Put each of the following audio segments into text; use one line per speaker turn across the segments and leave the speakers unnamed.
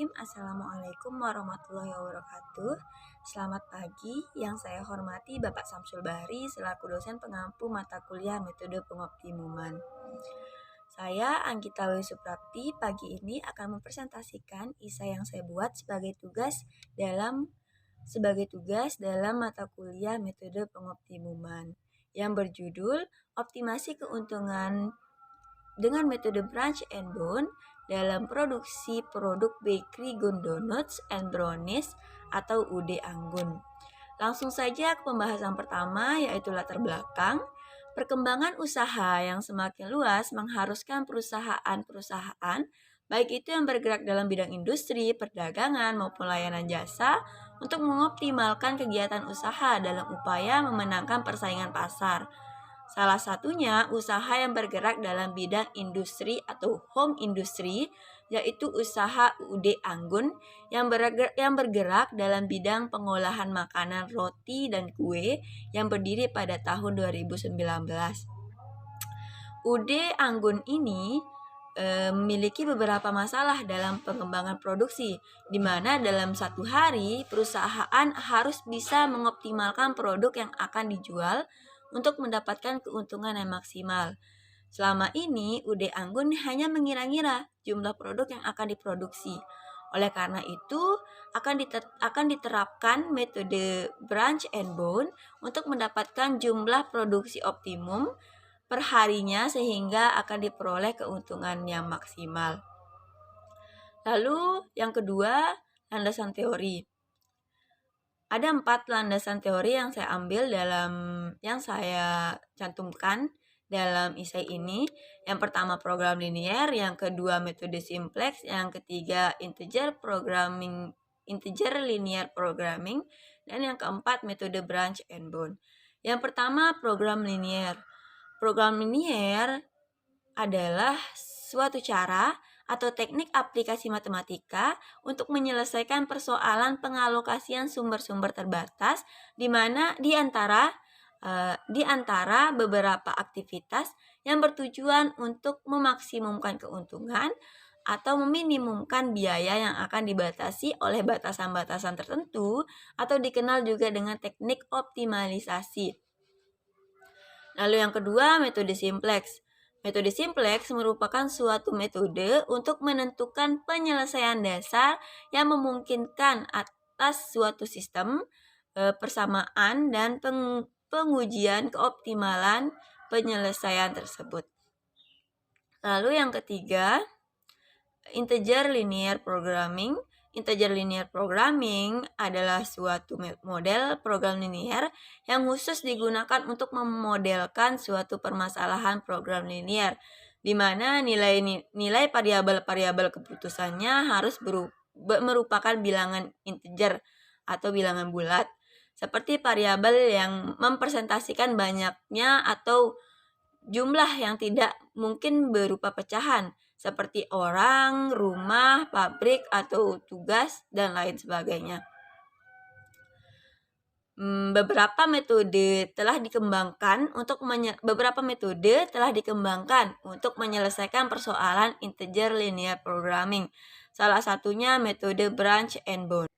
Bismillahirrahmanirrahim. Assalamualaikum warahmatullahi wabarakatuh. Selamat pagi, yang saya hormati Bapak Samsul Bahri selaku dosen pengampu mata kuliah metode pengoptimuman. Saya Anggita Dewi Suprapti pagi ini akan mempresentasikan isai yang saya buat sebagai tugas dalam mata kuliah metode pengoptimuman yang berjudul Optimasi Keuntungan dengan metode Branch and Bone dalam produksi produk bakery Gund Donuts and Brownies atau UD Anggun. Langsung saja ke pembahasan pertama, yaitu latar belakang. Perkembangan usaha yang semakin luas mengharuskan perusahaan-perusahaan, baik itu yang bergerak dalam bidang industri, perdagangan, maupun layanan jasa, untuk mengoptimalkan kegiatan usaha dalam upaya memenangkan persaingan pasar. Salah satunya usaha yang bergerak dalam bidang industri atau home industry, yaitu usaha UD Anggun yang bergerak dalam bidang pengolahan makanan roti dan kue yang berdiri pada tahun 2019. UD Anggun ini memiliki beberapa masalah dalam pengembangan produksi, di mana dalam satu hari perusahaan harus bisa mengoptimalkan produk yang akan dijual untuk mendapatkan keuntungan yang maksimal. Selama ini, UD Anggun hanya mengira-ngira jumlah produk yang akan diproduksi. Oleh karena itu, akan diterapkan metode Branch and Bone untuk mendapatkan jumlah produksi optimum per harinya sehingga akan diperoleh keuntungan yang maksimal. Lalu, yang kedua, landasan teori. Ada 4 landasan teori yang saya ambil yang saya cantumkan dalam esai ini. Yang pertama program linier, yang kedua metode simplex, yang ketiga integer linear programming, dan yang keempat metode branch and bone. Yang pertama program linier. Program linier adalah suatu cara atau teknik aplikasi matematika untuk menyelesaikan persoalan pengalokasian sumber-sumber terbatas di mana di antara beberapa aktivitas yang bertujuan untuk memaksimumkan keuntungan atau meminimumkan biaya yang akan dibatasi oleh batasan-batasan tertentu atau dikenal juga dengan teknik optimalisasi. Lalu yang kedua, metode simplex. Metode simplex merupakan suatu metode untuk menentukan penyelesaian dasar yang memungkinkan atas suatu sistem persamaan dan pengujian keoptimalan penyelesaian tersebut. Lalu yang ketiga, integer linear programming. Integer linear programming adalah suatu model program linear yang khusus digunakan untuk memodelkan suatu permasalahan program linear, di mana nilai variabel keputusannya harus merupakan bilangan integer atau bilangan bulat, seperti variabel yang mempresentasikan banyaknya atau jumlah yang tidak mungkin berupa pecahan, seperti orang, rumah, pabrik, atau tugas, dan lain sebagainya. Beberapa metode telah dikembangkan untuk menyelesaikan persoalan integer linear programming. Salah satunya metode branch and bone.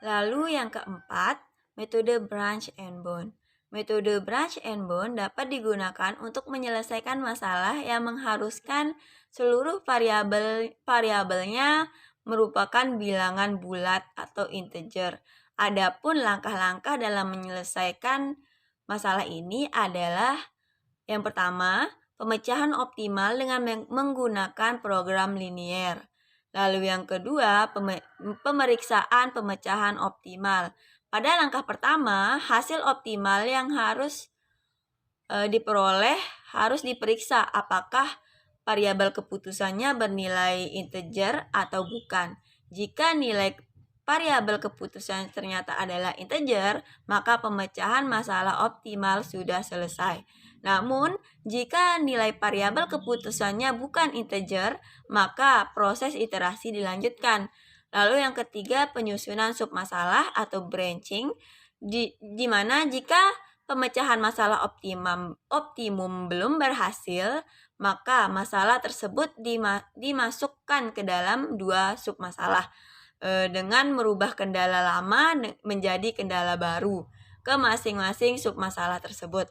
Lalu yang keempat, metode branch and bone. Metode branch and bone dapat digunakan untuk menyelesaikan masalah yang mengharuskan seluruh variabelnya merupakan bilangan bulat atau integer. Adapun langkah-langkah dalam menyelesaikan masalah ini adalah yang pertama, pemecahan optimal dengan menggunakan program linier. Lalu yang kedua, pemeriksaan pemecahan optimal. Pada langkah pertama, hasil optimal yang harus diperoleh harus diperiksa apakah variabel keputusannya bernilai integer atau bukan. Jika nilai variabel keputusan ternyata adalah integer, maka pemecahan masalah optimal sudah selesai. Namun, jika nilai variabel keputusannya bukan integer, maka proses iterasi dilanjutkan. Lalu yang ketiga, penyusunan submasalah atau branching, di mana jika pemecahan masalah optimum belum berhasil, maka masalah tersebut dimasukkan ke dalam 2 submasalah. dengan merubah kendala lama menjadi kendala baru ke masing-masing submasalah tersebut.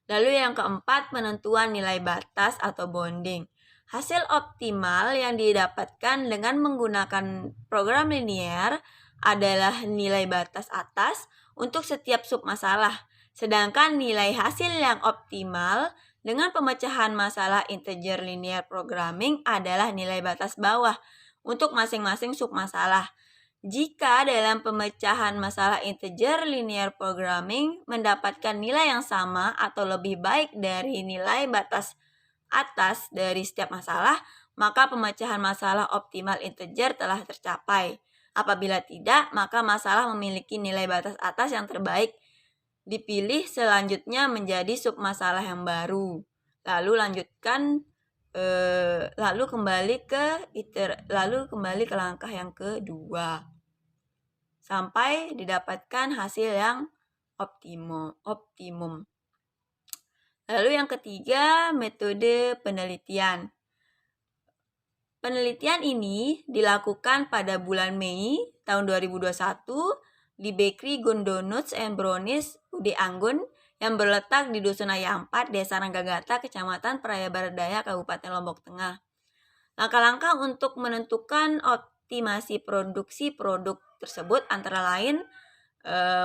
Lalu yang keempat, penentuan nilai batas atau bounding. Hasil optimal yang didapatkan dengan menggunakan program linear adalah nilai batas atas untuk setiap submasalah. Sedangkan nilai hasil yang optimal dengan pemecahan masalah integer linear programming adalah nilai batas bawah untuk masing-masing submasalah. Jika dalam pemecahan masalah integer linear programming mendapatkan nilai yang sama atau lebih baik dari nilai batas atas dari setiap masalah, maka pemecahan masalah optimal integer telah tercapai. Apabila tidak, maka masalah memiliki nilai batas atas yang terbaik dipilih selanjutnya menjadi submasalah yang baru. Lalu kembali ke langkah yang kedua sampai didapatkan hasil yang optimum. Lalu yang ketiga, metode penelitian. Penelitian ini dilakukan pada bulan Mei tahun 2021 di Bakery Gondonuts and Brownies UD Anggun yang berletak di Dusun Ayah 4, Desa Ranggagata, Kecamatan Praia Barat Daya, Kabupaten Lombok Tengah. Langkah-langkah untuk menentukan optimasi produksi produk tersebut antara lain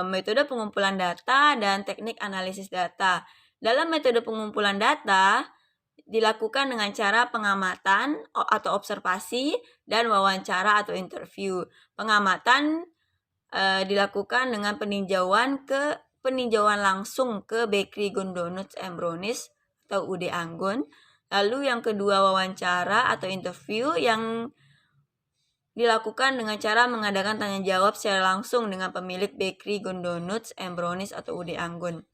metode pengumpulan data dan teknik analisis data. Dalam metode pengumpulan data dilakukan dengan cara pengamatan atau observasi dan wawancara atau interview. Pengamatan dilakukan dengan peninjauan langsung ke Bakery Gondonuts and Brownies atau UD Anggun. Lalu yang kedua, wawancara atau interview yang dilakukan dengan cara mengadakan tanya jawab secara langsung dengan pemilik Bakery Gondonuts and Brownies atau UD Anggun.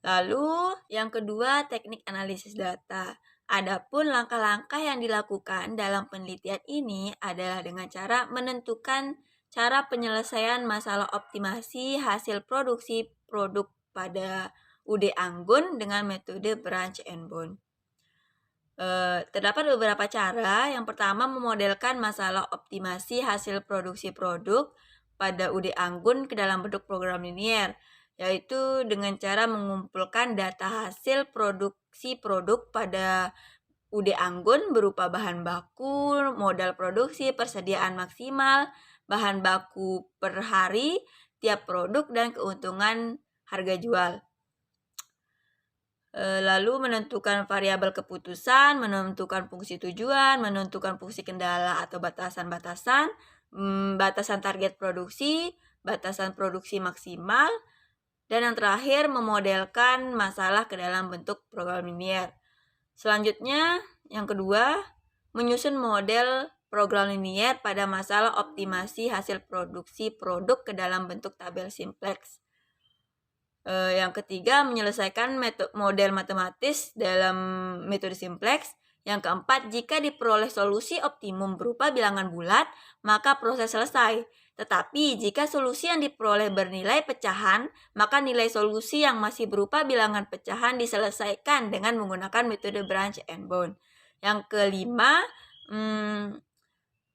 Lalu yang kedua, teknik analisis data. Adapun langkah-langkah yang dilakukan dalam penelitian ini adalah dengan cara menentukan cara penyelesaian masalah optimasi hasil produksi produk pada UD Anggun dengan metode branch and bond. Terdapat beberapa cara. Yang pertama, memodelkan masalah optimasi hasil produksi produk pada UD Anggun ke dalam bentuk program linear, yaitu dengan cara mengumpulkan data hasil produksi produk pada UD Anggun berupa bahan baku, modal produksi, persediaan maksimal, bahan baku per hari, tiap produk, dan keuntungan harga jual. Lalu menentukan variabel keputusan, menentukan fungsi tujuan, menentukan fungsi kendala atau batasan-batasan, batasan target produksi, batasan produksi maksimal, dan yang terakhir memodelkan masalah ke dalam bentuk program linear. Selanjutnya, yang kedua, menyusun model program linear pada masalah optimasi hasil produksi produk ke dalam bentuk tabel simplex. Yang ketiga, menyelesaikan model matematis dalam metode simplex. Yang keempat, jika diperoleh solusi optimum berupa bilangan bulat, maka proses selesai. Tetapi jika solusi yang diperoleh bernilai pecahan, maka nilai solusi yang masih berupa bilangan pecahan diselesaikan dengan menggunakan metode branch and bond. Yang kelima,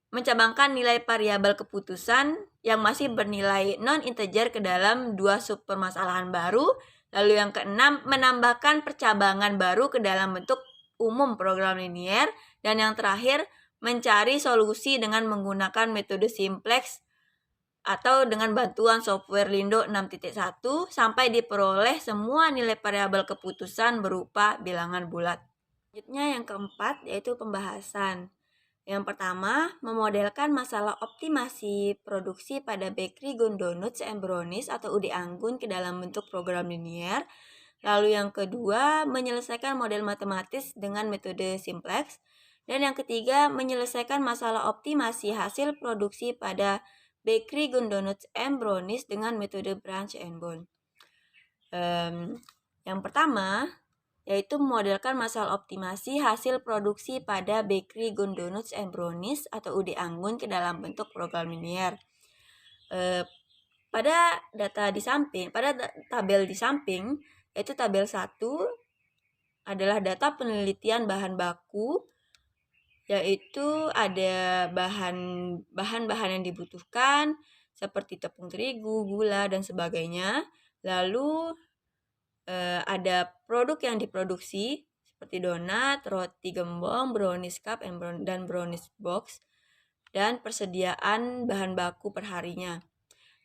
mencabangkan nilai variabel keputusan yang masih bernilai non-integer ke dalam dua subpermasalahan baru. Lalu yang keenam, menambahkan percabangan baru ke dalam bentuk umum program linear. Dan yang terakhir, mencari solusi dengan menggunakan metode simplex atau dengan bantuan software Lindo 6.1 sampai diperoleh semua nilai variabel keputusan berupa bilangan bulat. Selanjutnya yang keempat, yaitu pembahasan. Yang pertama, memodelkan masalah optimasi produksi pada Bakery Gondonuts and Brownies atau UD Anggun ke dalam bentuk program linear. Lalu yang kedua, menyelesaikan model matematis dengan metode simplex. Dan yang ketiga, menyelesaikan masalah optimasi hasil produksi pada Bakery Gondonuts and Brownies dengan metode branch and bond. Yang pertama, yaitu memodelkan masalah optimasi hasil produksi pada Bakery Gondonuts and Brownies atau UD Anggun ke dalam bentuk program linear. Pada tabel di samping, yaitu tabel 1 adalah data penelitian bahan baku yaitu ada bahan-bahan yang dibutuhkan seperti tepung terigu, gula, dan sebagainya. Lalu ada produk yang diproduksi seperti donat, roti gembong, brownies cup, dan brownies box, dan persediaan bahan baku perharinya.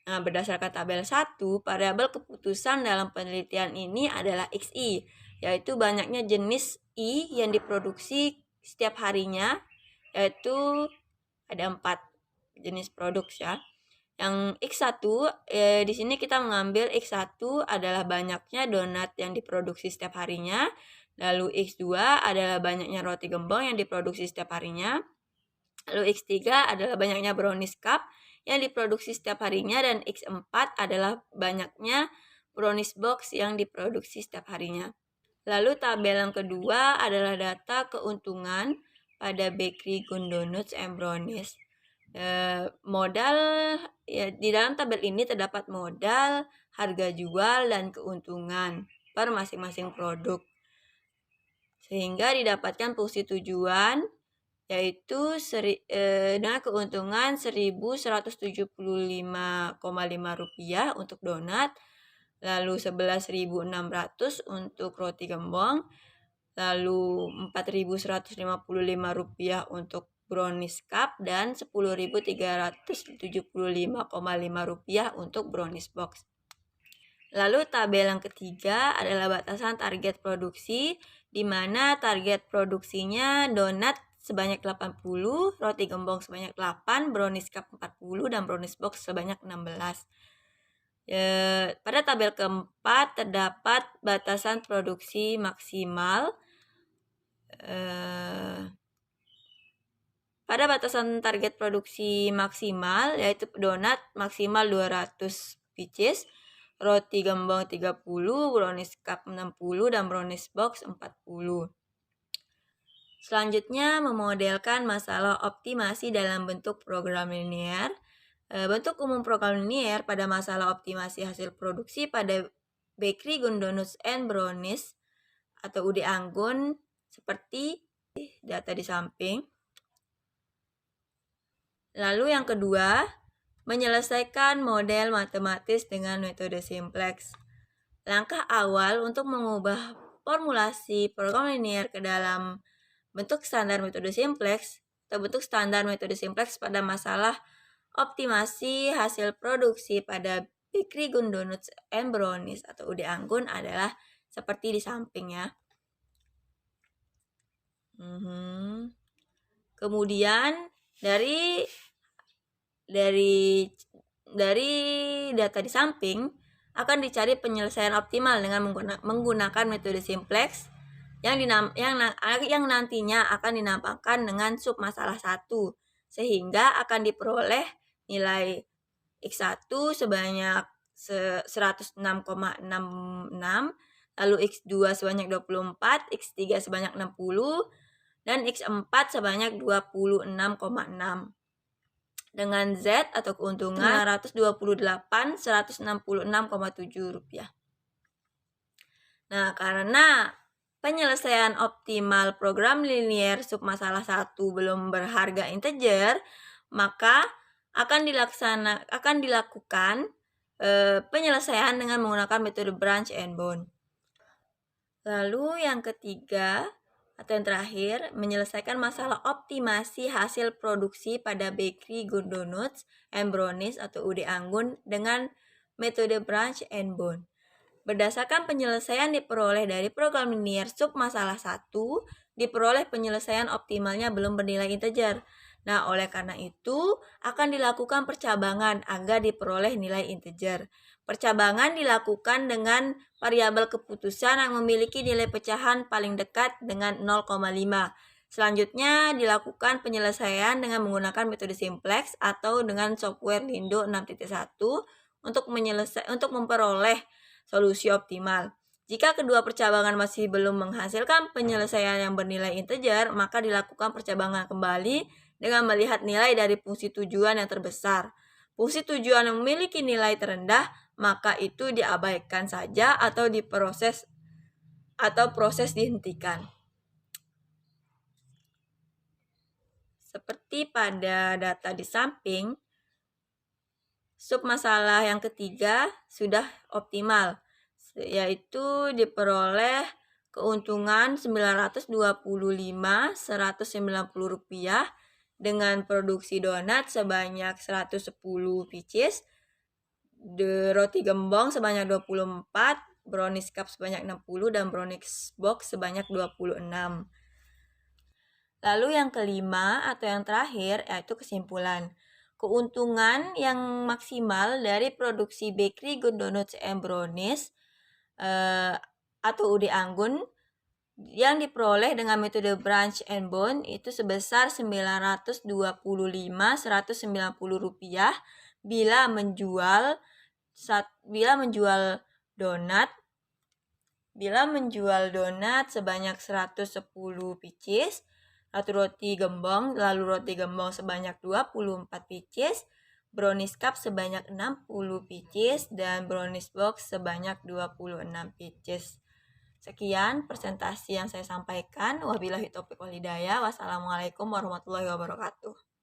Nah, berdasarkan tabel 1, variabel keputusan dalam penelitian ini adalah XI, yaitu banyaknya jenis I yang diproduksi setiap harinya, yaitu ada 4 jenis produk ya. Yang X1, di sini kita mengambil X1 adalah banyaknya donat yang diproduksi setiap harinya. Lalu X2 adalah banyaknya roti gembong yang diproduksi setiap harinya. Lalu X3 adalah banyaknya brownies cup yang diproduksi setiap harinya. Dan X4 adalah banyaknya brownies box yang diproduksi setiap harinya. Lalu tabel yang kedua adalah data keuntungan pada bakery Donuts and Brownies. Modal ya, di dalam tabel ini terdapat modal, harga jual, dan keuntungan per masing-masing produk, sehingga didapatkan fungsi tujuan yaitu dengan keuntungan Rp1.175,5 untuk donat, lalu Rp11.600 untuk roti gembong, lalu Rp4.155 untuk brownies cup, dan Rp10.375,5 untuk brownies box. Lalu tabel yang ketiga adalah batasan target produksi, di mana target produksinya donat sebanyak 80, roti gembong sebanyak 8, brownies cup 40, dan brownies box sebanyak 16. Pada tabel keempat terdapat batasan produksi maksimal. Pada batasan target produksi maksimal, yaitu donat maksimal 200 pieces, roti gembong 30, brownies cup 60, dan brownies box 40. Selanjutnya, memodelkan masalah optimasi dalam bentuk program linier. Bentuk umum program linier pada masalah optimasi hasil produksi pada bakery Donuts and Brownies atau UD Anggun seperti data di samping. Lalu yang kedua, menyelesaikan model matematis dengan metode simplex. Langkah awal untuk mengubah formulasi program linier ke dalam bentuk standar metode simplex atau bentuk standar metode simplex pada masalah optimasi hasil produksi pada bakery Donuts and Brownies atau UD Anggun adalah seperti di samping ya. Kemudian dari data di samping akan dicari penyelesaian optimal dengan menggunakan metode simplex yang nantinya akan dinampakkan dengan sub masalah 1, sehingga akan diperoleh nilai X1 sebanyak 106,66, lalu X2 sebanyak 24, X3 sebanyak 60, dan X4 sebanyak 26,6. Dengan Z atau keuntungan Rp928.166,7. Nah, karena penyelesaian optimal program linier submasalah 1 belum berharga integer, maka akan dilakukan penyelesaian dengan menggunakan metode branch and bound. Lalu yang ketiga atau yang terakhir, menyelesaikan masalah optimasi hasil produksi pada bakery Donuts and Brownies atau UD Anggun dengan metode branch and bound. Berdasarkan penyelesaian diperoleh dari program linier sub masalah 1, diperoleh penyelesaian optimalnya belum bernilai integer. Nah, oleh karena itu akan dilakukan percabangan agar diperoleh nilai integer. Percabangan dilakukan dengan variabel keputusan yang memiliki nilai pecahan paling dekat dengan 0,5. Selanjutnya dilakukan penyelesaian dengan menggunakan metode simplex atau dengan software Lindo 6.1 untuk memperoleh solusi optimal. Jika kedua percabangan masih belum menghasilkan penyelesaian yang bernilai integer, maka dilakukan percabangan kembali dengan melihat nilai dari fungsi tujuan yang terbesar. Fungsi tujuan yang memiliki nilai terendah, maka itu diabaikan saja atau proses dihentikan. Seperti pada data di samping, submasalah yang ketiga sudah optimal, yaitu diperoleh keuntungan Rp925.190 dengan produksi donat sebanyak 110 pieces, roti gembong sebanyak 24, brownies cup sebanyak 60, dan brownies box sebanyak 26. Lalu yang kelima atau yang terakhir yaitu kesimpulan. Keuntungan yang maksimal dari produksi bakery Good Donuts and Brownies atau UD Anggun yang diperoleh dengan metode branch and bond itu sebesar Rp925.190 bila menjual donat sebanyak 110 pieces, roti gembong, lalu roti gembong sebanyak 24 pieces, brownies cup sebanyak 60 pieces, dan brownies box sebanyak 26 pieces. Sekian presentasi yang saya sampaikan. Wabillahi taufiq wal hidayah. Wassalamualaikum warahmatullahi wabarakatuh.